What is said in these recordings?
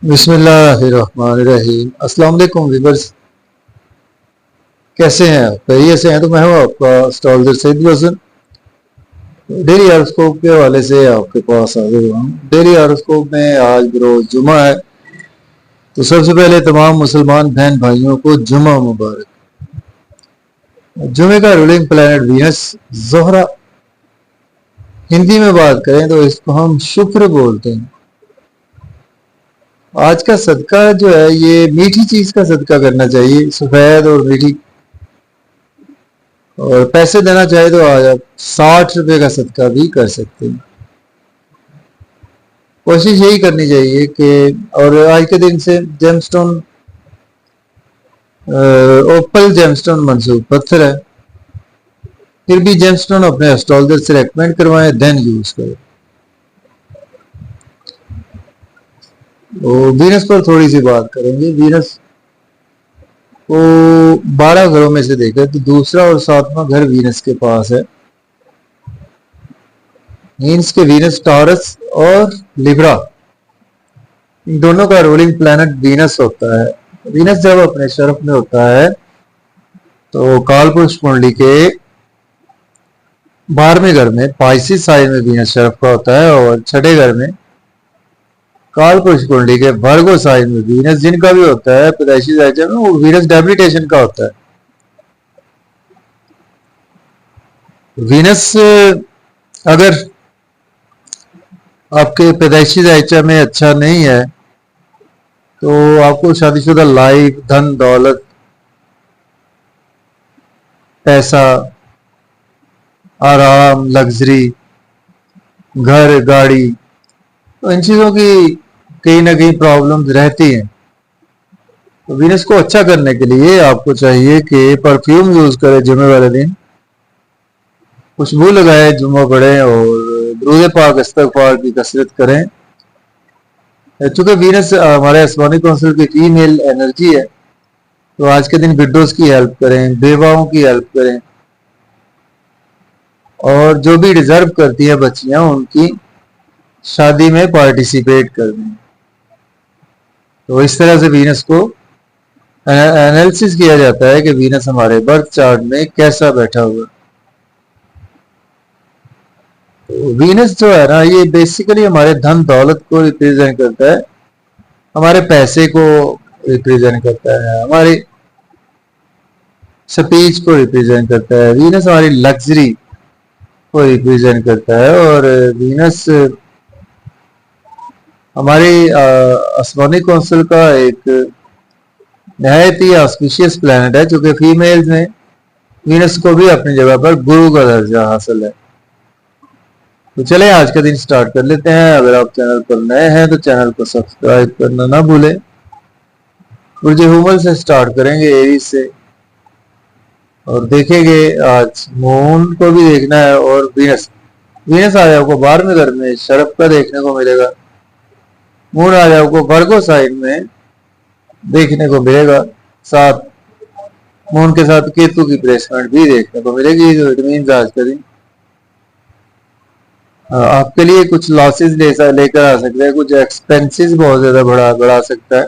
बिस्मिल्लाहिर्रहमानिर्रहीम। अस्सलाम वालेकुम व्यूअर्स, कैसे हैं आप? खैरियत से हैं? तो मैं हूं आपका स्टॉलर सईद वसन। डेली हॉरोस्कोप के हवाले से आपके पास हाजिर हुआ हूं। डेली हॉरोस्कोप में आज बरोज जुमा है, तो सबसे पहले तमाम मुसलमान बहन भाइयों को जुमा मुबारक। जुमे का ruling planet Venus Zohra. Hindi में बात करें तो इसको हम शुक्र बोलते हैं। आज का सदका जो है ये मीठी चीज का सदका करना चाहिए, सफेद और मीठी। और पैसे देना चाहे तो आज आप 60 रुपए का सदका भी कर सकते हैं। कोशिश यही करनी चाहिए कि, और आज के दिन से जेमस्टोन ओपल जेमस्टोन मंसूब पत्थर है, फिर भी जेमस्टोन अपने एस्ट्रोलॉजर से रेकमेंड करवाएं, देन यूज करें। तो वीनस पर थोड़ी सी बात करेंगे। वीनस को 12 घरों में से देखें तो दूसरा और 7वां घर वीनस के पास है। मीन्स के वीनस टॉरस और लिब्रा, इन दोनों का रूलिंग प्लैनेट वीनस होता है। वीनस जब अपने शरफ में होता है तो कालपुरुष कुंडली के 12वें घर में पाइसिस साइन में वीनस शरफ का होता है, और छठे घर में कालपुरुष कुंडली के वर्गो साइन में वीनस जिनका भी होता है पैदाइशी जायजा में, वो वीनस डेबिलिटेशन का होता है। वीनस अगर आपके पैदाइशी जायचा में अच्छा नहीं है तो आपको शादीशुदा लाइफ, धन दौलत, पैसा, आराम, लग्जरी, घर, गाड़ी, तो इन चीजों की कहीं ना कहीं प्रॉब्लम्स रहती हैं। तो वीनस को अच्छा करने के लिए आपको चाहिए कि परफ्यूम यूज करें जुमे वाले दिन, खुशबू लगाए, जुम्मा पढ़ें और दुरूद पाक इस्तगफार की कसरत करें। चूंकि वीनस हमारे आसमानी काउंसिल की फीमेल एनर्जी है, तो आज के दिन विडोज की हेल्प करें, बेवाओं की हेल्प करें, और जो भी डिजर्व करती है बच्चियां उनकी शादी में पार्टिसिपेट कर दें। तो इस तरह से वीनस को एनालिसिस किया जाता है कि वीनस हमारे बर्थ चार्ट में कैसा बैठा हुआ। तो वीनस जो है ना, ये बेसिकली हमारे धन दौलत को रिप्रेजेंट करता है, हमारे पैसे को रिप्रेजेंट करता है, हमारी स्पीच को रिप्रेजेंट करता है। वीनस हमारी लग्जरी को रिप्रेजेंट करता है, और वीनस हमारी आसमानी काउंसिल का एक नहायत ही ऑस्पिशियस प्लैनेट है, जो कि फीमेल्स में वीनस को भी अपनी जगह पर गुरु का दर्जा हासिल है। तो चले आज का दिन स्टार्ट कर लेते हैं। अगर आप चैनल पर नए हैं तो चैनल को सब्सक्राइब करना ना भूलें। बुर्ज हुमल से स्टार्ट करेंगे, एरीज से, और देखेंगे आज मून को भी देखना है, और वीनस वीनस आज आपको 12वें घर में शरफ का देखने को मिलेगा। मून आज आपको वर्गो साइन में देखने को मिलेगा, साथ मून के साथ केतु की प्लेसमेंट भी देखने को मिलेगी। तो इट मीन्स आज का दिन आपके लिए कुछ लॉसेस लेकर आ सकते हैं, कुछ एक्सपेंसेस बहुत ज्यादा बढ़ा सकता है,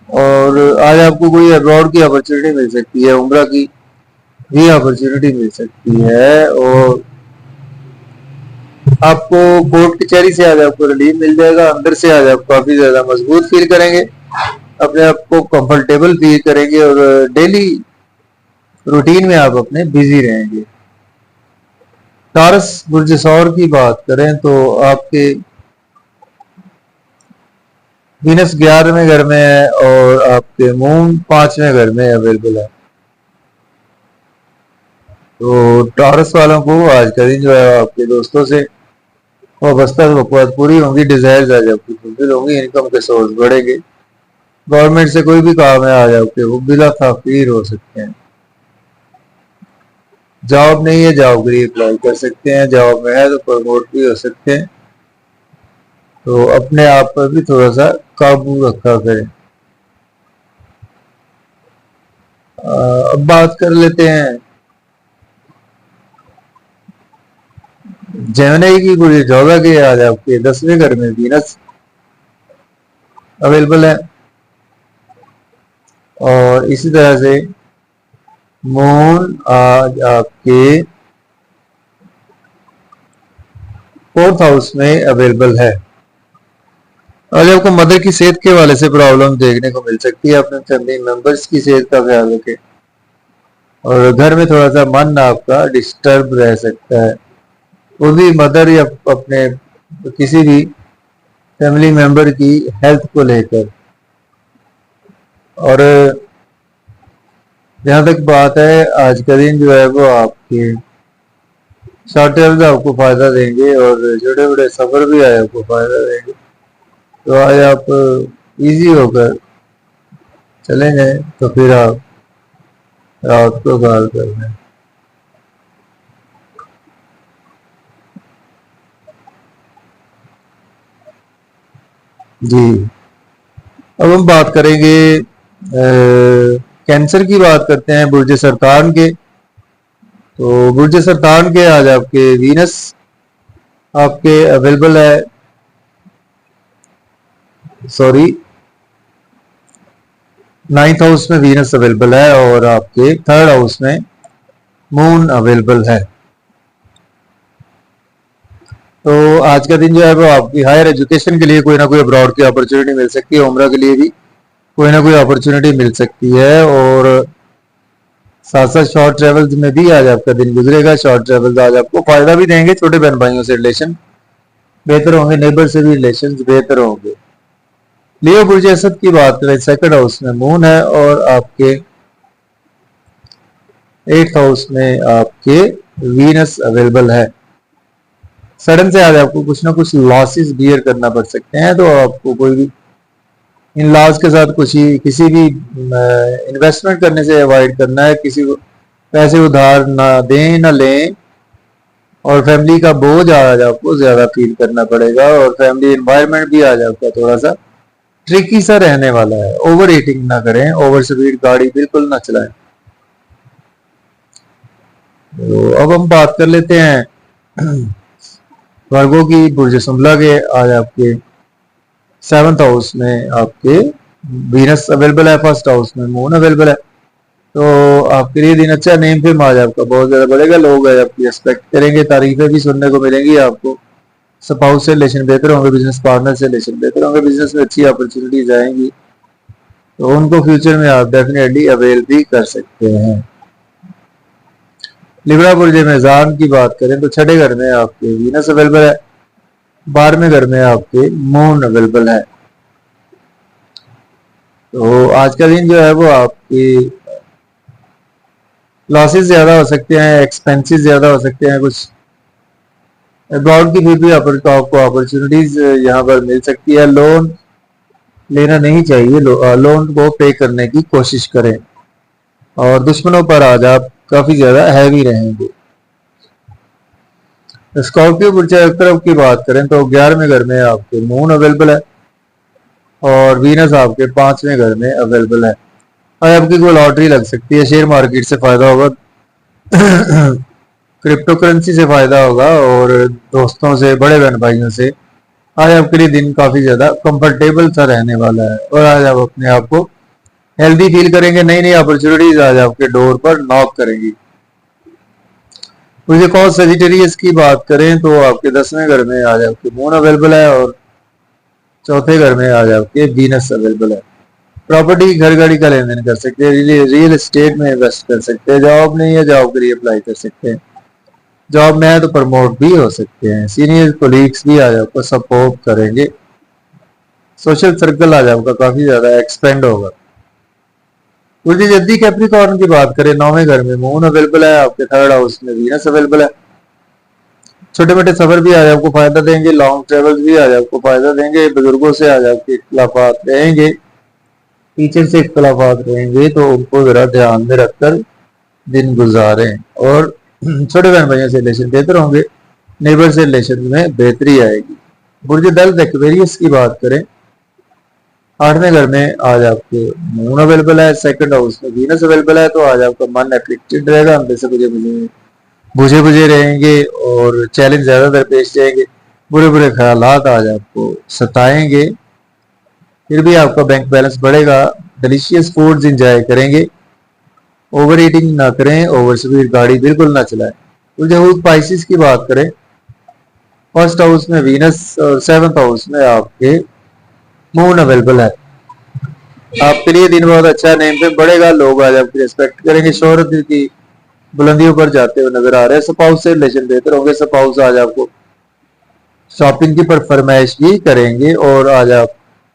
और आज आपको कोई अब्रॉड की अपॉर्चुनिटी मिल सकती है, उम्रा की भी अपॉर्चुनिटी मिल सकती है, और आपको कोर्ट कचहरी से आज आपको रिलीफ मिल जाएगा। अंदर से आज आप काफी ज्यादा मजबूत फील करेंगे, अपने आप को कंफर्टेबल फील करेंगे, और डेली रूटीन में आप अपने बिजी रहेंगे। टॉरस बुर्ज सौर की बात करें तो आपके वीनस 11वें घर में है, और आपके मून 5वें घर में अवेलेबल है। तो टॉरस वालों को आज का दिन जो है आपके दोस्तों से वाबस्ता वक़्त पूरी होंगी, डिजायर आज आपकी फुलफिल होंगी, इनकम के सोर्स बढ़ेंगे। गवर्नमेंट से कोई भी काम है आज आपके वो बिला ताखीर हो सकते हैं। जॉब नहीं है, जॉब के लिए अप्लाई कर सकते हैं, जॉब में है तो प्रमोट भी हो सकते हैं। तो अपने आप पर भी थोड़ा सा काबू रखा करें। अब बात कर लेते हैं जेमिनी की। पूरी 14 के आज आपके 10वें घर में वीनस अवेलेबल है। और इसी तरह से मून आज आपके 4th हाउस में अवेलेबल है। आज आपको मदर की सेहत के हवाले से प्रॉब्लम देखने को मिल सकती है। अपने फैमिली मेंबर्स की सेहत का ख्याल रखें और घर में थोड़ा सा मन आपका डिस्टर्ब रह सकता है, वो भी मदर या अपने किसी भी फैमिली मेंबर की हेल्थ को लेकर। और जहां तक बात है, आज का दिन जो है वो आपके शॉर्ट ट्रैवल आपको फायदा देंगे और छोटे बड़े सफर भी आए आपको फायदा देंगे। तो आज आप इजी होकर चले जाए तो फिर आप रात को कॉल कर लें। जी, अब हम बात करेंगे कैंसर की बात करते हैं बुर्ज सरतान के। तो बुर्ज सरतान के आज आपके वीनस आपके अवेलेबल है, सॉरी 9th हाउस में वीनस अवेलेबल है और आपके 3rd हाउस में मून अवेलेबल है। तो आज का दिन जो है वो आपकी हायर एजुकेशन के लिए कोई ना कोई अब्रॉड की अपॉर्चुनिटी मिल सकती है, उम्रा के लिए भी कोई ना कोई अपॉर्चुनिटी मिल सकती है। और साथ साथ शॉर्ट ट्रेवल्स में भी आज आपका दिन गुजरेगा। शॉर्ट ट्रेवल्स आज आपको फायदा भी देंगे, छोटे बहन भाइयों से रिलेशन बेहतर होंगे, नेबर से भी रिलेशन बेहतर होंगे। लियो बुर्ज असद की बात करें, 2nd हाउस में मून है और आपके 8th हाउस में आपके वीनस अवेलेबल है। सडन से आज आपको कुछ ना कुछ लॉसेस बियर करना पड़ सकते हैं, तो आपको कोई भी इन लॉस के साथ किसी भी इन्वेस्टमेंट करने से अवॉइड करना है। किसी को पैसे उधार ना दें ना लें और फैमिली का बोझ आज आपको ज्यादा फील करना पड़ेगा। और फैमिली एनवायरनमेंट भी आज आपका थोड़ा सा ट्रिकी सा रहने वाला है। ओवर ईटिंग ना करें, ओवर स्पीड गाड़ी बिल्कुल ना चलाएं। तो अब हम बात कर लेते हैं वर्गों की। बुर्ज सुमला के आज आपके 7th हाउस में आपके वीनस अवेलेबल है, 1st हाउस में मून अवेलेबल है। तो आपके लिए दिन अच्छा, नेम फेम आज आपका बहुत ज्यादा बढ़ेगा, लोग आज आपकी रिस्पेक्ट करेंगे, तारीफें भी सुनने को मिलेंगी आपको। स्पाउस से रिलेशन बेहतर होंगे, बिजनेस पार्टनर से रिलेशन बेहतर होंगे, बिजनेस में अच्छी अपॉर्चुनिटीज आएंगी, तो उनको फ्यूचर में आप डेफिनेटली अवेल भी कर सकते हैं। लिब्रा बुर्ज मेज़ान की बात करें तो 6ठे घर में आपके वीनस अवेलेबल है, 12वें घर में आपके मून अवेलेबल है। तो आज का दिन जो है वो आपकी लॉसेस ज्यादा हो सकते हैं, एक्सपेंसेस ज्यादा हो सकते हैं, कुछ अब्रॉड की फिर भी आपको अपॉर्चुनिटीज यहाँ पर मिल सकती है। लोन लेना नहीं चाहिए, लोन को पे करने की कोशिश करें। और दुश्मनों पर आज आप काफी ज्यादा हैवी रहेंगे। स्कॉर्पियो बुर्ज तरफ की बात करें तो 11वें घर में आपके मून अवेलेबल है और वीनस आपके 5वें घर में अवेलेबल है। और आपकी कोई लॉटरी लग सकती है, शेयर मार्केट से फायदा होगा, क्रिप्टो करेंसी से फायदा होगा और दोस्तों से, बड़े बहन भाइयों से आज आपके लिए दिन काफी ज्यादा कंफर्टेबल सा रहने वाला है। और आज आप अपने आप को हेल्दी फील करेंगे, नई नई अपॉर्चुनिटीज आज आपके डोर पर नॉक करेंगी। मुझे कौन सेजिटेरियस की बात करें तो आपके 10वें घर में आज आपके मून अवेलेबल है और 4थे घर में आज आपके वीनस अवेलेबल है। प्रॉपर्टी, घर गाड़ी का लेन देन कर सकते हैं, रियल एस्टेट में इन्वेस्ट कर सकते हैं, जॉब नहीं है जॉब के लिए अप्लाई कर सकते हैं, जॉब में है तो प्रमोट भी हो सकते हैं, सीनियर कोलीग्स भी आज आपको सपोर्ट करेंगे, सोशल सर्कल आज आपका काफी ज्यादा एक्सपेंड होगा। उल्टी जल्दी कैप्रिकॉर्न की बात करें, 9वें घर में मून अवेलेबल है, आपके 3rd हाउस में वीनस अवेलेबल है। छोटे मोटे सफर भी आज आपको फायदा देंगे, लॉन्ग ट्रेवल भी आज आपको फायदा देंगे, बुजुर्गों से आज आपके इख्तलाफात रहेंगे, टीचर से इख्तलाफात रहेंगे, तो उनको जरा ध्यान में रखकर दिन गुजारें। और छोटे बहन भाइयों से रिलेशन बेहतर होंगे, नेबर से रिलेशन में बेहतरी आएगी। बुर्ज दल एक्वेरियस की बात करें, 8वें घर में आज आपके मून अवेलेबल है, 2nd हाउस में वीनस अवेलेबल है। तो आज आपका मन एफ्लिक्टेड रहेगा, अंदर से बुझे बुझे रहेंगे और चैलेंज ज्यादा दरपेश रहेंगे, बुरे बुरे ख्यालात आज आपको सताएंगे। फिर भी आपका बैंक बैलेंस बढ़ेगा। डिलीशियस फूड्स इंजॉय करेंगे, ओवर ईटिंग ना करें, ओवर स्पीड गाड़ी बिल्कुल ना चलाएं। तो जब स्पाइसिस की बात करें, फर्स्ट हाउस में वीनस और सेवंथ हाउस में आपके मून अवेलेबल है। आपके लिए दिन बहुत अच्छा है, नेम पे बढ़ेगा, लोग आज आपकी रिस्पेक्ट करेंगे, शोहरत की बुलंदियों पर जाते हुए नजर आ रहे हैं। स्पाउस से रिलेशन बेहतर होंगे, स्पाउस आज आपको शॉपिंग की पर फरमाइश भी करेंगे और आज आप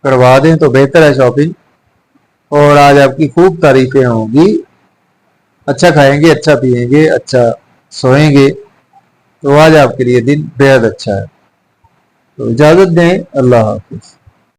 करवा दें तो बेहतर है शॉपिंग। और आज आपकी खूब तारीफें होंगी, अच्छा खाएंगे, अच्छा पिएंगे, अच्छा सोएंगे, तो आज आपके लिए दिन बेहद अच्छा है। तो इजाजत दें, अल्लाह हाफिज।